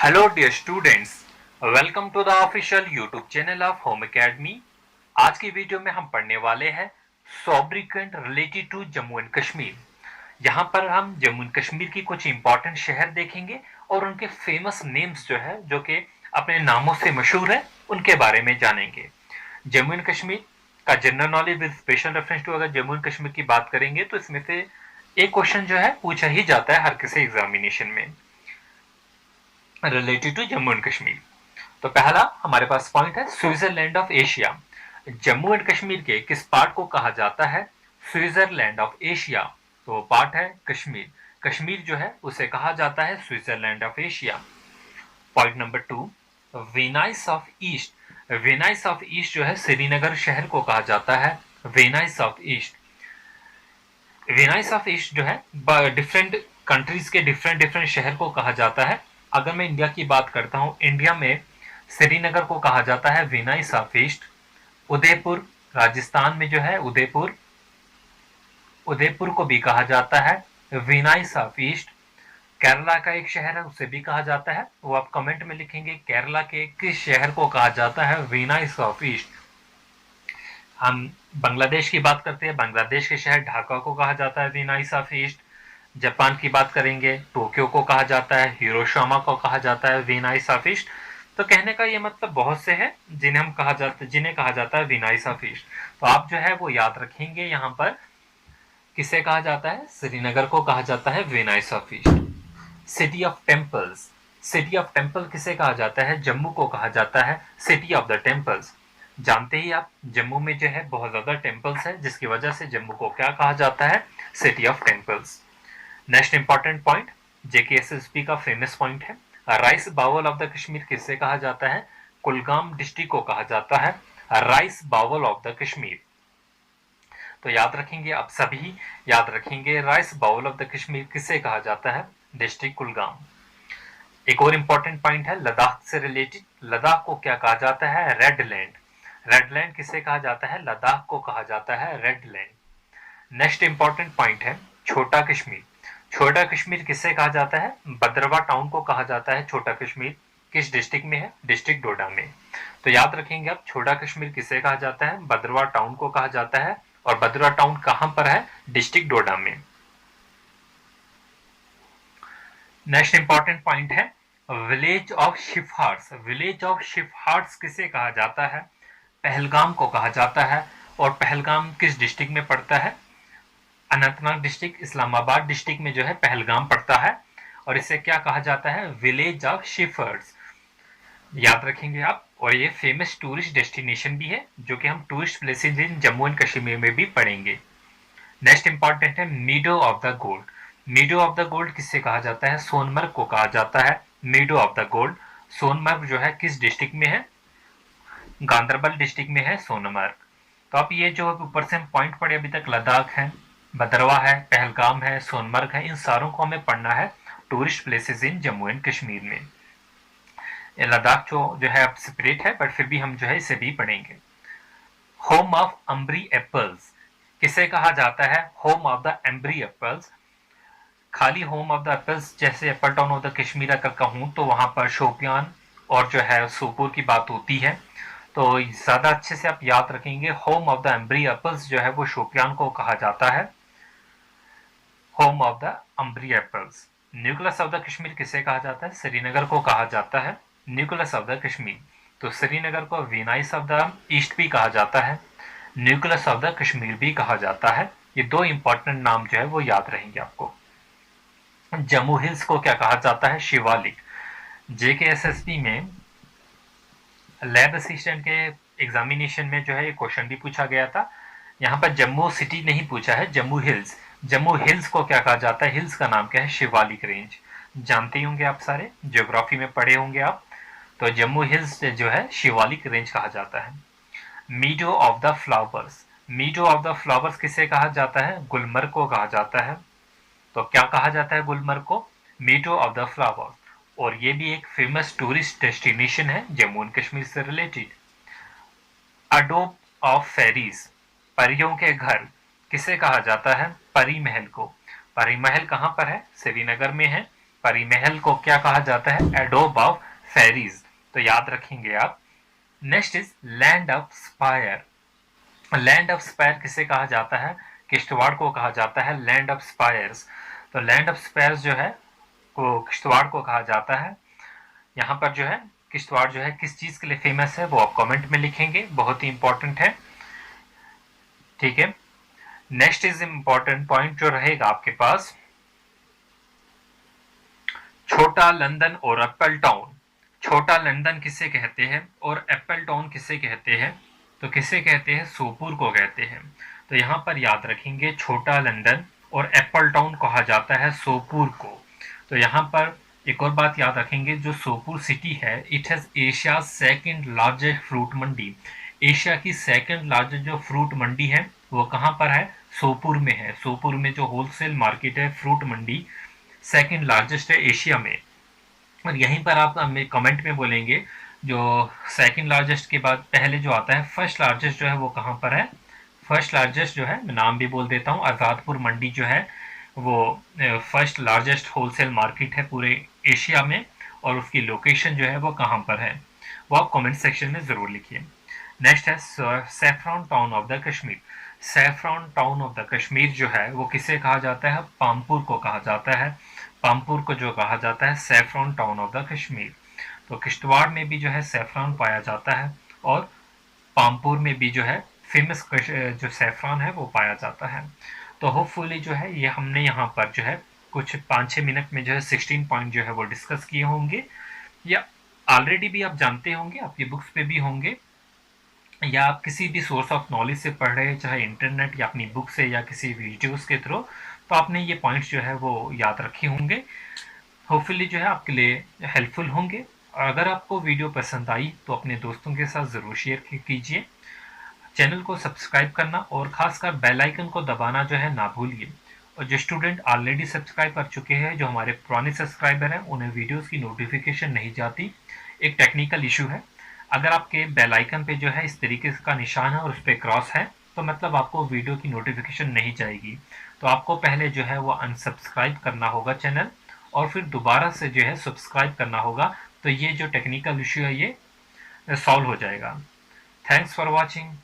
Hello dear students, welcome to the official YouTube channel of Home Academy. आज की video में हम पढ़ने वाले हैं sobriquet related to Jammu and Kashmir. यहाँ पर हम जम्मू एंड कश्मीर की कुछ इंपॉर्टेंट शहर देखेंगे और उनके फेमस नेम्स जो कि अपने नामों से मशहूर है, उनके बारे में जानेंगे। जम्मू एंड कश्मीर का general knowledge with special reference to, अगर जम्मू एंड कश्मीर की बात करेंगे तो इसमें से एक क्वेश्चन पूछा ही जाता है हर किसी एग्जामिनेशन में related to Jammu and Kashmir. तो पहला हमारे पास पॉइंट है Switzerland of Asia. Jammu and Kashmir के किस पार्ट को कहा जाता है? Switzerland of Asia. तो वो पार्ट है कश्मीर। कश्मीर उसे कहा जाता है Switzerland of Asia. Point number 2, Venice of east. Venice of east Srinagar शहर को कहा जाता है Venice of east. Venice of east different countries के डिफरेंट डिफरेंट शहर को कहा जाता है। अगर मैं इंडिया की बात करता हूं, इंडिया में श्रीनगर को कहा जाता है Venice of east. Udaipur, Rajasthan में उदयपुर, उदयपुर को भी कहा जाता है वेनाइस ऑफ ईस्ट। केरला का एक शहर है, उसे भी कहा जाता है, वो आप कमेंट में लिखेंगे केरला के किस शहर को कहा जाता है वेनाइस ऑफ ईस्ट। हम बांग्लादेश की बात करते हैं, बांग्लादेश के शहर ढाका को कहा जाता है वेनाइस ऑफ ईस्ट। जापान की बात करेंगे, टोक्यो को कहा जाता है, हिरोशिमा को कहा जाता है वेनाइस ऑफ ईस्ट। तो कहने का ये मतलब बहुत से हैं जिन्हें कहा जाता है वेनाइस ऑफ ईस्ट। तो आप वो याद रखेंगे, यहाँ पर किसे कहा जाता है? श्रीनगर को कहा जाता है Venice of east. City of temples. City of temple किसे कहा जाता है? जम्मू को कहा जाता है सिटी ऑफ द टेम्पल्स। जानते ही आप, जम्मू में बहुत ज्यादा टेम्पल्स है, जिसकी वजह से जम्मू को क्या कहा जाता है? City of temples. Next important point, JKSSB का फेमस पॉइंट है, rice bowl of the Kashmir किसे कहा जाता है? कुलगाम डिस्ट्रिक्ट को कहा जाता है rice bowl of the Kashmir. तो याद रखेंगे, आप सभी याद रखेंगे, rice bowl of the Kashmir किसे कहा जाता है? डिस्ट्रिक्ट कुलगाम। एक और इंपॉर्टेंट पॉइंट है लद्दाख से रिलेटेड, लद्दाख को क्या कहा जाता है? Red land. रेड लैंड किसे कहा जाता है? लद्दाख को कहा जाता है red land. Next important point है छोटा कश्मीर। छोटा कश्मीर किसे कहा जाता है? भद्रवा टाउन को कहा जाता है छोटा कश्मीर। किस डिस्ट्रिक्ट में है? डिस्ट्रिक्ट डोडा में। तो याद रखेंगे आप, छोटा कश्मीर किसे कहा जाता है? भद्रवा टाउन को कहा जाता है। और भद्रवा टाउन कहां पर है? डिस्ट्रिक्ट डोडा में। नेक्स्ट इंपॉर्टेंट पॉइंट है विलेज ऑफ शिफहार्ट्स। विलेज ऑफ शिफहार्ट्स किसे कहा जाता है? पहलगाम को कहा जाता है। और पहलगाम किस डिस्ट्रिक्ट में पड़ता है? अनंतनाग डिस्ट्रिक्ट, इस्लामाबाद डिस्ट्रिक्ट में पहलगाम पड़ता है। और इसे क्या कहा जाता है? Village of shepherds. याद रखेंगे आप। और ये फेमस टूरिस्ट डेस्टिनेशन भी है, जो कि हम tourist places in Jammu and Kashmir में भी पढ़ेंगे। नेक्स्ट इंपॉर्टेंट है meadow of the gold. Meadow of the gold किससे कहा जाता है? सोनमर्ग को कहा जाता है meadow of the gold. Sonamarg किस डिस्ट्रिक्ट में है? गांधरबल डिस्ट्रिक्ट में है सोनमर्ग। तो आप ये जो ऊपर से हम पॉइंट पढ़े अभी तक, लद्दाख है, भद्रवा है, पहलगाम है, सोनमर्ग है, इन सारों को हमें पढ़ना है tourist places in Jammu and Kashmir में। ये लद्दाख अब सेपरेट है, बट फिर भी हम इसे भी पढ़ेंगे। होम ऑफ अम्बरी एप्पल्स किसे कहा जाता है? होम ऑफ द एम्बरी एप्पल्स। खाली होम ऑफ द एप्पल्स, जैसे apple town of the Kashmir अगर कहूँ तो वहां पर शोपियान और सोपोर की बात होती है। तो ज्यादा अच्छे से आप याद रखेंगे, होम ऑफ द एम्बरी एप्पल्स वो शोपियान को कहा जाता है home of the ambery apples. Nucleus of the Kashmir किसे कहा जाता है? श्रीनगर को कहा जाता है न्यूक्लियस ऑफ द कश्मीर। तो श्रीनगर को वेनाइस ऑफ द ईस्ट भी कहा जाता है, न्यूक्लियस ऑफ द कश्मीर भी कहा जाता है। ये दो इंपॉर्टेंट नाम वो याद रहेंगे आपको। जम्मू हिल्स को क्या कहा जाता है? शिवालिक। जेकेएसएसबी में लैब असिस्टेंट के एग्जामिनेशन में ये क्वेश्चन भी पूछा गया था। यहाँ पर जम्मू सिटी नहीं पूछा है, जम्मू हिल्स। जम्मू हिल्स को क्या कहा जाता है? हिल्स का नाम क्या है? शिवालिक रेंज। जानते होंगे आप सारे, ज्योग्राफी में पढ़े होंगे आप। तो जम्मू हिल्स शिवालिक रेंज कहा जाता है। Meadow of the flowers. मीडो of the flowers किसे कहा जाता है? गुलमर्ग को कहा जाता है। तो क्या कहा जाता है गुलमर्ग को? मीडो ऑफ द फ्लावर्स। और ये भी एक फेमस टूरिस्ट डेस्टिनेशन है जम्मू एंड कश्मीर से रिलेटेड। अडोब ऑफ फेरीज, परियों के घर किसे कहा जाता है? परी महल को। परी महल कहाँ पर है? श्रीनगर में है। परी महल को क्या कहा जाता है? Adobe of fairies. तो याद रखेंगे आप। Next is land of spire. Land of spire किसे कहा जाता है? किश्तवाड़ को कहा जाता है लैंड ऑफ स्पायर्स। तो लैंड ऑफ स्पायर्स जो है वो किश्तवाड़ को कहा जाता है। यहाँ पर जो है किश्तवाड़ जो है किस चीज के लिए फेमस है वो आप कमेंट में लिखेंगे, बहुत ही इंपॉर्टेंट है। ठीक है। नेक्स्ट इज इंपॉर्टेंट पॉइंट जो रहेगा आपके पास, छोटा लंदन और एप्पल टाउन। छोटा लंदन किसे कहते हैं और एप्पल टाउन किसे कहते हैं? तो किसे कहते हैं? सोपुर को कहते हैं। तो यहाँ पर याद रखेंगे छोटा लंदन और एप्पल टाउन कहा जाता है सोपुर को। तो यहाँ पर एक और बात याद रखेंगे, जो सोपुर सिटी है it has Asia second largest fruit Mandi. Asia की सेकंड लार्जेस्ट जो फ्रूट मंडी है वो कहाँ पर है? सोपुर में है। सोपुर में जो होलसेल मार्केट है फ्रूट मंडी सेकंड लार्जेस्ट है एशिया में। और यहीं पर आप हमें कमेंट में बोलेंगे जो सेकंड लार्जेस्ट के बाद पहले जो आता है फर्स्ट लार्जेस्ट जो है वो कहाँ पर है? फर्स्ट लार्जेस्ट जो है, मैं नाम भी बोल देता हूँ, आज़ादपुर मंडी जो है वो फर्स्ट लार्जेस्ट होलसेल मार्केट है पूरे एशिया में। और उसकी लोकेशन जो है वो कहाँ पर है वो आप कमेंट सेक्शन में ज़रूर लिखिए। नेक्स्ट है saffron town of the Kashmir. Saffron town of the Kashmir जो है वो किसे कहा जाता है? पामपुर को कहा जाता है। पामपुर को जो कहा जाता है saffron town of the Kashmir. तो किश्तवाड़ में भी जो है सैफरॉन पाया जाता है और पामपुर में भी जो है फेमस जो सैफरॉन है वो पाया जाता है। तो होपफुली जो है ये हमने यहाँ पर जो है कुछ 5-6 मिनट में जो है 16 पॉइंट जो है वो डिस्कस किए होंगे, या ऑलरेडी भी आप जानते होंगे, आपकी बुक्स पे भी होंगे, या आप किसी भी सोर्स ऑफ नॉलेज से पढ़ रहे हैं, चाहे इंटरनेट या अपनी बुक से या किसी वीडियोस के थ्रू, तो आपने ये पॉइंट्स जो है वो याद रखे होंगे। होपफुली जो है आपके लिए हेल्पफुल होंगे। और अगर आपको वीडियो पसंद आई तो अपने दोस्तों के साथ ज़रूर शेयर कीजिए। चैनल को सब्सक्राइब करना और खासकर बेल आइकन को दबाना जो है ना भूलिए। और जो स्टूडेंट ऑलरेडी सब्सक्राइब कर चुके हैं, जो हमारे पुराने सब्सक्राइबर हैं, उन्हें वीडियोस की नोटिफिकेशन नहीं जाती, एक टेक्निकल इशू है। अगर आपके बेल आइकन पे जो है इस तरीके का निशान है और उस पर क्रॉस है तो मतलब आपको वीडियो की नोटिफिकेशन नहीं जाएगी। तो आपको पहले जो है वो अनसब्सक्राइब करना होगा चैनल, और फिर दोबारा से जो है सब्सक्राइब करना होगा। तो ये जो टेक्निकल इशू है ये सॉल्व हो जाएगा। Thanks for watching.